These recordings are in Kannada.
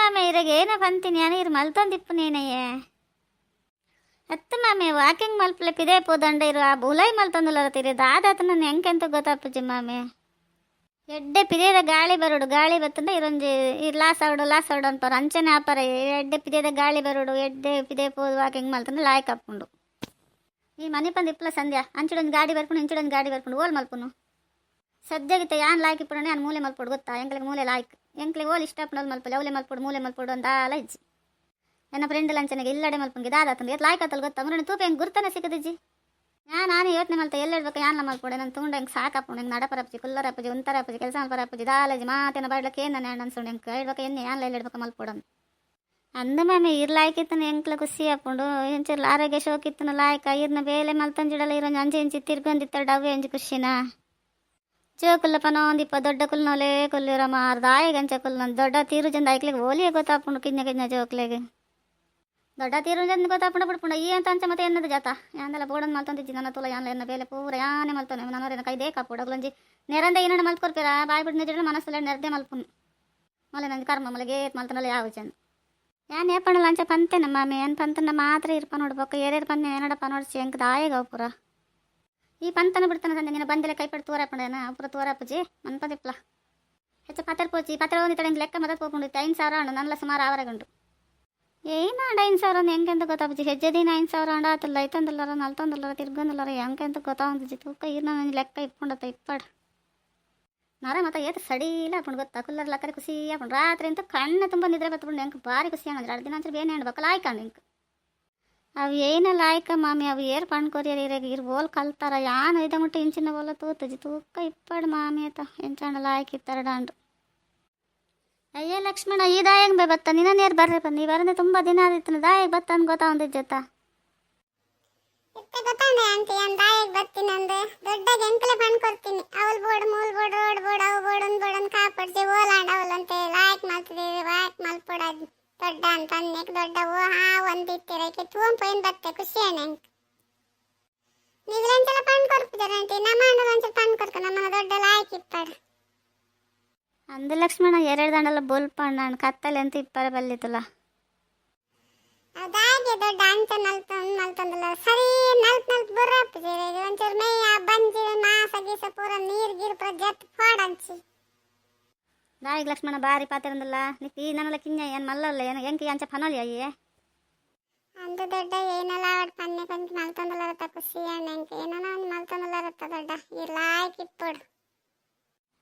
ಮಾಮೆ ಇರಾಗ ಏನ ಬಂತೀನಿ ನಾನು ಇರು ಮಲ್ತೊಂದಿಪ್ಪು ನೀನಯ್ಯೆ ಮಾಮೆ ವಾಕಿಂಗ್ ಮಲ್ಪಲಕ್ಕೆ ಇದೇ ಪೋದಂಡ ಇರು ಆ ಬುಲೈ ಮಲ್ತೊಂದುಲರತ್ತೀರಿ ದಾದಾತ ನಾನು ಹೆಂಗೆಂತ ಗೊತ್ತಾಪುಜಿ ಮಾಮೆ ಎಡ್ಡೆ ಪಿರಿಯದ ಗಾಳಿ ಗಾಳಿ ಬತ್ತಂದ ಇರೊಂಜಿ ಲಾಸ್ ಔಡು ಅಂತಾರ ಅಂಚನೆ ಆಪರ ಎಡ್ಡೆ ಪಿರಿಯದ ಗಾಳಿ ಬರೋಡು ಎಡ್ಡೆ ಪಿದೆ ಪೋದು ವಾಕಿಂಗ್ ಮಲ್ತಂದ್ರೆ ಲಾಯ್ಕ್ ಹಾಕೊಂಡು ಈ ಮನೆ ಪಂದು ಇಪ್ಪಲ ಸಂಧ್ಯಾ ಅಂಚಡೊಂದು ಗಾಡಿ ಬರ್ಕೊಂಡು ಇಂಚಡೊಂದು ಗಾಡಿ ಬರ್ಕೊಂಡು ಓಲ್ ಮಲ್ಪುನು ಸದ್ಯಗಿತ್ತ ಯಾನ್ ಲಾಯ್ಕ್ ಇಪ್ಪಣ ನಾನು ಮೂಲೆ ಮಲ್ಪೊಡು ಗೊತ್ತಾ ಎಂಕ್ಲಿಗೆ ಮೂಲೆ ಲಾಯ್ಕ್ ಎಂಕ್ಲಿಗೆ ಓಲ್ ಇಷ್ಟಪಡೋದು ಮಲ್ಪಲ್ಲ ಅವಲೆ ಮಲ್ಪೊಡು ಮೂಲೆ ಮಲ್ಪೊಡು ಅಂತ ಆಲ ಇಜ್ಜಿ ನನ್ನ ಫ್ರೆಂಡ್ ಲಂಚನೆಗೆ ಇಲ್ಲಡೆ ಮಲ್ಪಂಗೆ ದಾದಾತಂದು ಎತ್ ಲಾಯ್ಕ್ ಆತಲ್ ಗೊತ್ತಾ ಮುರಣ ತೂಪ ಹೆಂಗೆ ಗುರ್ತನ ಸಿಕ್ಕದಿಜ್ಜಿ ನಾನು ಯೋಚನೆ ಮಲ್ತ ಎಲ್ಲೆಡ್ಬೇಕು ಯಾನ್ ಮಲ್ಪೊಡೆ ನಾನು ತುಂಡ ಹೆಂಗೆ ಸಾಕಪ್ಪು ಹೆಂಗೆ ನಡಪರಪ್ಪಜಿ ಕುಲ್ಲರಪ್ಪಜಿ ಒಂಥರಪ್ಪಜಿ ಕೆಲಸ ಮಲ್ಪರಪ್ಪಜಿ ದಾಲಜಿ ಮಾತೇನ ಬಾಡ್ಲಕ್ಕೆ ಏನು ನಾನು ಅನ್ಸೋಣ ಹೆಂಗೆ ಹೇಳ್ಬೇಕು ಎಣ್ಣೆ ಯಾನ್ ಎಲ್ಲೆಡ್ಬೇಕು ಮಲ್ಪೊಡನ್ ಅಂದ ಮ್ಯಾಮೆ ಲಾಯ್ಕಿತ್ತನ ಎಂಕ್ಲ ಖುಷಿ ಹಾಕೊಂಡು ಎಂಚರ್ಲ ಆರೋಗ್ಯ ಶೋಕಿತ್ತನ ಲಾಯ್ಕ ಇರ್ನ ಬೇಲೆ ಮಲ್ತಂಜಿಡಲ್ಲ ಇರೋಂಜು ಅಂಚೆ ಇಂಚಿ ತಿರ್ಗೊಂದಿತ್ತಾರ ಡವ್ವೆ ಅಂಜಿ ಖುಷಿನ ಜೋಕುಲ್ಲ ಪನೊಂದಿಪ್ಪ ದೊಡ್ಡ ಕುಲ್ನೋಲೆ ಕೊಲ್ಲಿರ ಮಾರ್ ದಾಯಿಗಂಚ ಕುಲ್ ನನ್ನ ದೊಡ್ಡ ತೀರು ಜಂದ ಐಕ್ಲಿಗೆ ಓಲಿಯೇ ಗೊತ್ತಾಪುಂಡು ಕಿಂಜ ಜೋಕ್ಲೆಗೆ ದೊಡ್ಡ ತೀರು ಜಂದ ಗೊತ್ತಾಪುಂಡ ಬಿಡ್ಪುಂಡ ಈ ಅಂತ ಅಂಚ ಮತ್ತೆ ಎನ್ನದ ಜಾತ ಯಾಂದೆಲ್ಲ ಬೋಡನ್ ಮಲ್ತೊಂದಿಜ್ಜಿ ನನ್ನ ತುಲ ಯಾನ್ಲ ಎನ್ನ ಬೇಲೆ ಪೂರ ಯಾನೆ ಮಲ್ತೊನೆ ನನ್ನವರೇನ ಕೈದೇ ಕಾಪುಡಗ್ಲಂಜಿ ನೆರಂದೆ ಇನ್ನೊಂದು ಮಲ್ತ್ಕೊರ್ಪೇರ ಬಾಯ್ ಬಿಟ್ಟು ನಿಜ ಮನಸ್ಸಲ್ಲ ನೆರದೆ ಮಲ್ಪುನ್ ಮೊಲೆ ನಂದು ಕರ್ಮ ಮೊಲೆ ಗೇತ್ ಮಲ್ತನಲ್ಲ ಯಾವ ಜನ ಯಾನ್ ಏಪಣ್ಣಲ್ಲ ಅಂಚ ಪಂತೆನ ಮಾಮೆ ಏನು ಪಂತನ ಮಾತ್ರ ಇರ್ಪ ನೋಡ್ಬೇಕು ಏರೇರು ಪಂದೆ ಏನಡಪ್ಪ ನೋಡ್ಸಿ ಹೆಂಗೆ ದಾಯಗ ಪೂರ ಈ ಪಂತನ ಬಿಡ್ತಾನೆ ಸಂಜೆ ನೀನು ಬಂದಿಲ್ಲ ಕೈಪಟ್ಟು ತೋರಪ್ಪಂಡೇನ ಪೂರ ತೋರಪ್ಪಜಿ ಮನ್ಪದಿಪ್ಲ ಹೆಚ್ಚು ಪತ್ರ ಪೋಚಿ ಪತ್ರ ಒಂದು ತಡೆ ಲೆಕ್ಕ ಮದತ್ ಹೋಗ್ಕೊಂಡಿತ್ತು 5,000 ಹಣ್ಣು ನನ್ನಲ್ಲ ಸುಮಾರು ಆವರೆಗುಂಟು ಏನು 5,000 ಒಂದು ಹೆಂಗೆಂತ ಗೊತ್ತಾಪಜಿ ಹೆಜ್ಜೆ ದಿನ 5,000 ಹಂಡ ಆತಲ್ಲ ಐತಂದಲ್ಲರ ನಲ್ತೊಂದಲ್ಲರ ತಿರ್ಗೊಂದಲ್ಲರ ಹೆಂಗೆಂತ ಗೊತ್ತಾವಂದಿಜ್ಜಿ ತೂಕ ಇರ್ನ ಲೆಕ್ಕ ಇಪ್ಕೊಂಡತ್ತ ಇಪ್ಪಡ್ ನರ ಮತ್ತೆ ಏತು ಸಡಿಲ್ಲ ಹಾಕೊಂಡು ಗೊತ್ತಾ ಕುಲ್ಲರ್ ಲಕ್ಕರೆ ಖುಷಿ ಹಾಕೊಂಡು ರಾತ್ರಿ ಅಂತ ಕಣ್ಣು ತುಂಬ ನಿದ್ರೆ ಬತ್ಬಿಟ್ಟು ಹೆಂಗೆ ಭಾರಿ ಖುಷಿ ಅನ್ನೋದು 2 ದಿನ ಅಂತ ಬೇನೆ ಹಣ್ಬೇಕು ಲಾಯ್ಕಂಡು ಹೆಂಗೆ ಅವು ಏನ ಲಾಯ್ಕ ಮಾಮಿ ಅವು ಏರ್ ಪಣ್ಕೊರಿಯರ್ ಇರಾಗ ಇರ್ ಓಲ್ ಕಲ್ತಾರ ಯಾನ್ ಐದ ಮುಟ್ಟ ಇಂಚಿನ ಓಲ ತೂತಜಿ ತೂಕ ಇಪ್ಪಡ್ ಮಾಮಿ ಆತ ಎಂಚಂಡ ಲಾಯ್ಕ ಇತ್ತರ ಡಾಂಡು ಅಯ್ಯ ಲಕ್ಷ್ಮಣ ಈ ದಾಯಂಗ್ ಬೇ ಬತ್ತ ನಿನ್ನ ನೇರ್ ಬರ್ರಿ ನೀ ಬರನೆ ತುಂಬ ದಿನ ಆದಿತ್ತು ದಾಯಗ್ ಬತ್ತ ಅಂದ್ ಗೊತ್ತಾವಂದ ಜೊತ ಗೊತ್ತಾಂಡೆ ಆಂಟಿ ನಾನು ದಾಯಗ್ ಬರ್ತೀನಂದು ದೊಡ್ಡಗೆ ಎಂಕಲೆ ಪಣ್ಕೊಡ್ತೀನಿ ಅವಲ್ ಬೋರ್ಡ್ ಮೂಲ್ ಬೋರ್ಡ್ ರೋಡ್ ಬೋರ್ಡ್ ಅವು ಬೋರ್ಡ್ ಕಾಪಾಡ್ಸಿ ಓಲಾಂಡ್ ಅವಲಂತೆ ಲಾಯ್ಕ್ ಮಲ್ತಿದ್ದೀವಿ ವಾಯ್ಕ್ ಮಲ್ಪೊಡದು ದೊಡ್ಡ ಅಂತ ಅನ್ನಕ್ಕೆ ದೊಡ್ಡ ಓ ಹಾ ಒಂದಿತ್ತಿರಕ್ಕೆ ತೂಂಪು ಏನು ಬತ್ತೆ ಖುಷಿ ನಂಗೆ ನೀವುಲೆಂಚೆಲ್ಲ ಪಂಡ್ ಕೊಡ್ತಿದ್ದಾರೆ ಆಂಟಿ ನಮ್ಮ ಒಂಚೂರು ಪಂಡ್ ಕೊಡ್ಕ ನಮ್ಮನ್ನ ದೊಡ್ಡ ಲಾಯ್ಕ್ ಇಪ್ಪಾಡು ಅಂದ ಲಕ್ಷ್ಮಣ 2 ದಂಡಲ್ಲ ಬೋಲ್ಪಣ್ಣ ಕತ್ತಲೆ ಅಂತ ಇಪ್ಪರ ಬಲ್ಲಿತಲ್ಲ ಅದಾಗೆ ದೊಡ್ಡ ಅಂಚ ನಲ್ತಂದಲ್ಲ ಸರಿ ನಲ್ತ್ ಬುರ್ರಪ್ಪ ಒಂಚೂರು ಮೇಯ ಬಂಜಿ ಮಾಸ ಗೀಸ ಪೂರ ನೀರು ಗೀರು ಪೂರ ಜತ್ ಫಾಡಂಚಿ ದಾಯಿಗ್ ಲಕ್ಷ್ಮಣ ಬಾರಿ ಪಾತಿರಂದಲ್ಲ ನಿಕ್ ಈ ನನ್ನಲ್ಲ ಕಿಂಜ ಏನು ಮಲ್ಲಲ್ಲ ಏನು ಹೆಂಗೆ ಅಂಚ ಫನೋಲಿ ಅಯ್ಯೇ ಅಂದು ದೊಡ್ಡ ಏನೆಲ್ಲ ಆಡ್ ಪನ್ನೆ ಕೊಂಚ ಮಲ್ತಂದಲ್ಲರತ್ತ ಖುಷಿ ನಂಗೆ ಏನೋ ಒಂದು ಮಲ್ತಂದಲ್ಲರತ್ತ ದೊಡ್ಡ ಈ ಲಾಯ್ಕ್ ಇಪ್ಪಡು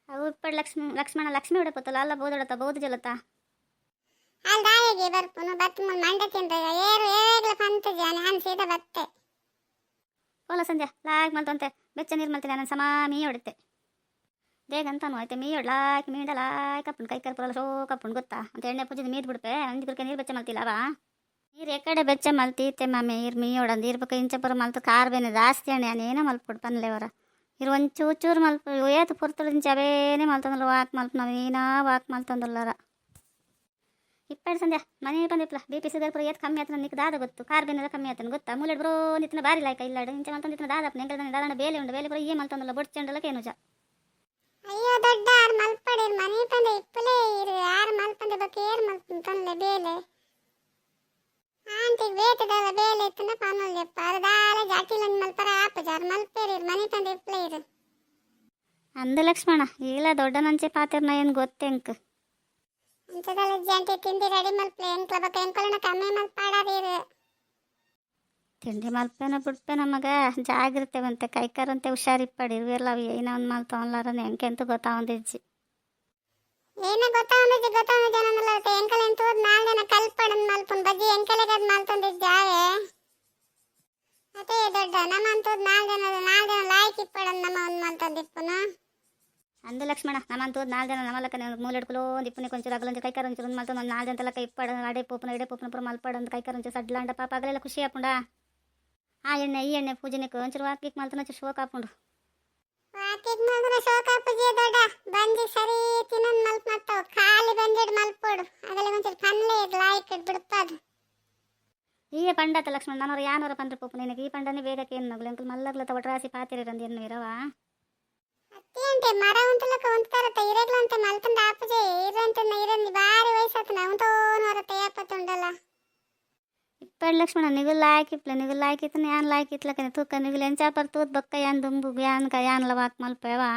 ಅವು ಇಪ್ಪಡು ಲಕ್ಷ್ಮಣ ಲಕ್ಷ್ಮಿ ಹೊಡಪತ್ತಲ್ಲ ಅಲ್ಲ ಬೋದೊಡತ್ತ ಬೋದು ಜಲತ್ತ ಅಲ್ಲಿ ದಾಯಿಗೆ ಬರ್ಪುನು ಬತ್ ಮುಲ್ ಮಂಡೆ ತಿಂದ ಏರು ಏಗ್ಲ ಪಂತ ಜಾನೆ ಅನ್ಸಿದ ಬತ್ತೆ ಕೋಲ ಸಂಜೆ ಲಾಯ್ಕ್ ಮಲ್ತಂತೆ ಬೆಚ್ಚ ನೀರು ಮಲ್ತಿದ್ದೆ ನಾನು ಸಮ ಮೀ ಹೊಡಿತೆ ದೇಗಂತಾನು ಆಯ್ತು ಮೀ ಹೊಡ್ಲಾಯ್ಕ್ ಮೀಂಡ ಲಾಯ್ಕ್ ಕಪ್ಪುಂಡು ಕೈ ಕರ್ಪುರಲ್ಲ ಶೋ ಕಪ್ಪುಂಡು ಗೊತ್ತಾ ಅಂತ ಎಣ್ಣೆ ಪೂಜೆ ಮೀದ್ ಬಿಡ್ಪೆ ಅಂಜಿ ಕುರ್ಕೆ ನೀರು ಬೆಚ್ಚ ಮಲ್ತಿಲ್ಲ ಅವ ನೀರು ಎಕಡೆ ಬೆಚ್ಚ ಮಲ್ತೀತೆ ಮಾಮೆ ಇರು ಮೀ ಹೊಡಂದು ಇರ್ಬೇಕು ಇಂಚಪುರ ಮಲ್ತು ಕಾರ್ ಬೇನೆ ಜಾಸ್ತಿ ಅಣ್ಣೆ ಅನೇನೋ ಮಲ್ಪುಡು ಪನ್ಲೆವರ ಇರು ಒಂಚೂರು ಮಲ್ಪ ಏತು ಪುರ್ತುಡಿಂಚ ಅವೇನೇ ಮಲ್ತಂದಲ್ಲ ವಾಕ್ ಮಲ್ಪ ನಾವು ಏನಾ ವಾಕ್ ಮಲ್ತಂದಲ್ಲರ ಇಪ್ಪಡು ಸಂಧ್ಯಾ ಮನೆ ಬಂದಿಪ್ಲ BP ಸಿಗರ್ ಪುರ ಏತ್ ಕಮ್ಮಿ ಆತನ ನಿಕ್ ದಾದ ಗೊತ್ತು ಕಾರ್ ಬೇನೆಲ್ಲ ಕಮ್ಮಿ ಆತನ ಗೊತ್ತಾ ಮೂಲೆಡ್ ಬರೋ ನಿತ್ತಿನ ಬಾರಿ ಲಾಯ್ಕ ಇಲ್ಲಾಡು ಇಂಚ ಮಲ್ತಂದಿತ್ತಿನ ದಾದಪ್ಪ ನೆಂಗಲ್ದಾನೆ ದಾದನ ಬೇಲೆ ಉಂಡು ಬೇಲೆ ಪುರ ಈ ಮಲ್ತಂದಲ್ಲ ಬೊಡ್ಚಂಡಲ್ಲ ಕೇನುಜ ಅಯ್ಯೋ ದೊಡ್ಡ ಆರು ಮಲ್ಪಡೆ ಮನೆ ತಂದೆ ಇಪ್ಪಲೇ ಇರು ಯಾರು ಮಲ್ಪಂದೆ ಬಗ್ಗೆ ಏರು ಮಲ್ಪಂತನ್ಲೆ ಬೇಲೆ ಆಂಟಿ ಬೇಟದಲ್ಲ ಬೇಲೆ ಇತ್ತನ ಪಾನಲ್ಯಪ್ಪ ಅದಾಲ ಜಾಟಿಲನ್ ಮಲ್ಪರ ಆಪಜಾರ್ ಮಲ್ಪೇರಿ ಮನೆ ತಂದೆ ಇಪ್ಪಲೇ ಇರು ಅಂದ ಲಕ್ಷ್ಮಣ ಈಗಲ ದೊಡ್ಡ ನಂಚೆ ಪಾತಿರ್ನ ಏನು ಗೊತ್ತೆಂಕ್ ಇಂಥದಲ್ಲ ಜಂಟಿ ತಿಂಡಿ ರೆಡಿ ಮಲ್ಪಲೆ ಎಂಕ್ಲ ಬಕ್ಕ ಎಂಕಲನ ಕಮ್ಮಿ ಮಲ್ಪಾಡಾದಿರು ತಿಂಡಿ ಮಲ್ಪೇನ ಬಿಡ್ಪೆ ನಮಗ ಜಾಗ್ರತೆವಂತೆ ಕೈಕಾರಂತೆ ಹುಷಾರಿಪ್ಪಡಿ ಇರುವೆಲ್ಲ ಅವು ಏನೋ ಒಂದು ಮಲ್ತವನ್ಲಾರನ ಹೆಂಕೆಂತೂ ಗೊತ್ತಾವಂದಿಜ್ಜಿ ಏನ ಗೊತ್ತಾವಂದಿಜ್ಜಿ ನನ್ನಲ್ಲ ಎಂಕಲ ಎಂತೂದ್ ನಾಲ್ದನ ಕಲ್ಪಡನ್ ಮಲ್ಪುನ್ ಬಜ್ಜಿ ಎಂಕಲೆಗದ್ ಮಲ್ತಂದಿಜ್ಜಾವೆ ಅದೇ ದೊಡ್ಡ ನಮ್ಮಂತೂದ್ ನಾಲ್ದನ ಲಾಯ್ಕ್ ಇಪ್ಪಡನ್ ನಮ್ಮ ಒಂದು ಮಲ್ತಂದಿಪ್ಪುನು ಅಂದ ಲಕ್ಷ್ಮಣ ನಮ್ಮಂತೂದ್ 4 ಜನ ನಮ್ಮಲ್ಲಕ್ಕ ಮೂಲೆಡ್ಕುಲೋ ಒಂದು ಇಪ್ಪನಿ ಕೊಂಚೂರು ಅಗಲಂಚು ಕೈಕಾರಂಚು ಒಂದು ಮಲ್ತ ಒಂದು 4 ಜನ ತಲಕ ಇಪ್ಪಡ ಅಡೆ ಪೋಪನ ಪುರ ಮಲ್ಪಡಂದು ಕೈಕಾರಂಚು ಸಡ್ಲಾಂಡ ಪಾಪ ಅಗಲೆಲ್ಲ ಖುಷಿ ಹಾಪುಂಡ ಆ ಎಣ್ಣೆ ಈ ಎಣ್ಣೆ ಪೂಜೆನಿಕ್ ಒಂಚೂರು ವಾಕಿಕ್ ಮಲ್ತನ ಶೋಕ್ ಹಾಪುಂಡು ವಾಕಿಕ್ ಮಲ್ತನ ಶೋಕ್ ಹಾಪುಜಿ ದೊಡ್ಡ ಬಂಜಿ ಸರಿ ತಿನ್ನನ್ ಮಲ್ಪ್ ಮತ್ತವ ಖಾಲಿ ಬಂದಿಡ್ ಮಲ್ಪೋಡು ಅಗಲೆ ಒಂಚೂರು ಪನ್ಲೆ ಲಾಯ್ಕ್ ಬಿಡ್ಪದು ಈಗ ಪಂಡತ ಲಕ್ಷ್ಮಣ ನನ್ನವ್ರು ಯಾನವರ ಪಂಡ್ರೆ ಪೋಪು ನಿನಗೆ ಈ ಪಂಡನೆ ಬೇಗಕ್ಕೆ ಏನು ನಗಲು ಅಂಕಲ್ ಮಲ್ಲಗ್ಲ ತವಟ್ರಾಸಿ ಪಾತಿರಂದು ಏನು ಇರವ ಅತ್ತೇಂತೆ ಮರ ಉಂಟಲಕ ಒಂತಾರತ ಇರಗ್ಲಂತೆ ಮಲ್ತಂದ ಆಪುಜೆ ಇರಂತ ಇರಂದಿ ಬಾರಿ ವಯಸ್ಸಾತನ ಉಂಟೋನು ఉండాల ఇప్పటి లక్ష్మణ నిగులు లాయకిప్లే నిగులు లాయకిత్తుని యాన్ లాయకిత్లకని తూక నిగులు ఎంచాపర్ తూత్ బొక్క యాన్ దుంబు యాన్ క యాన్ల వాక్ మల్పేవా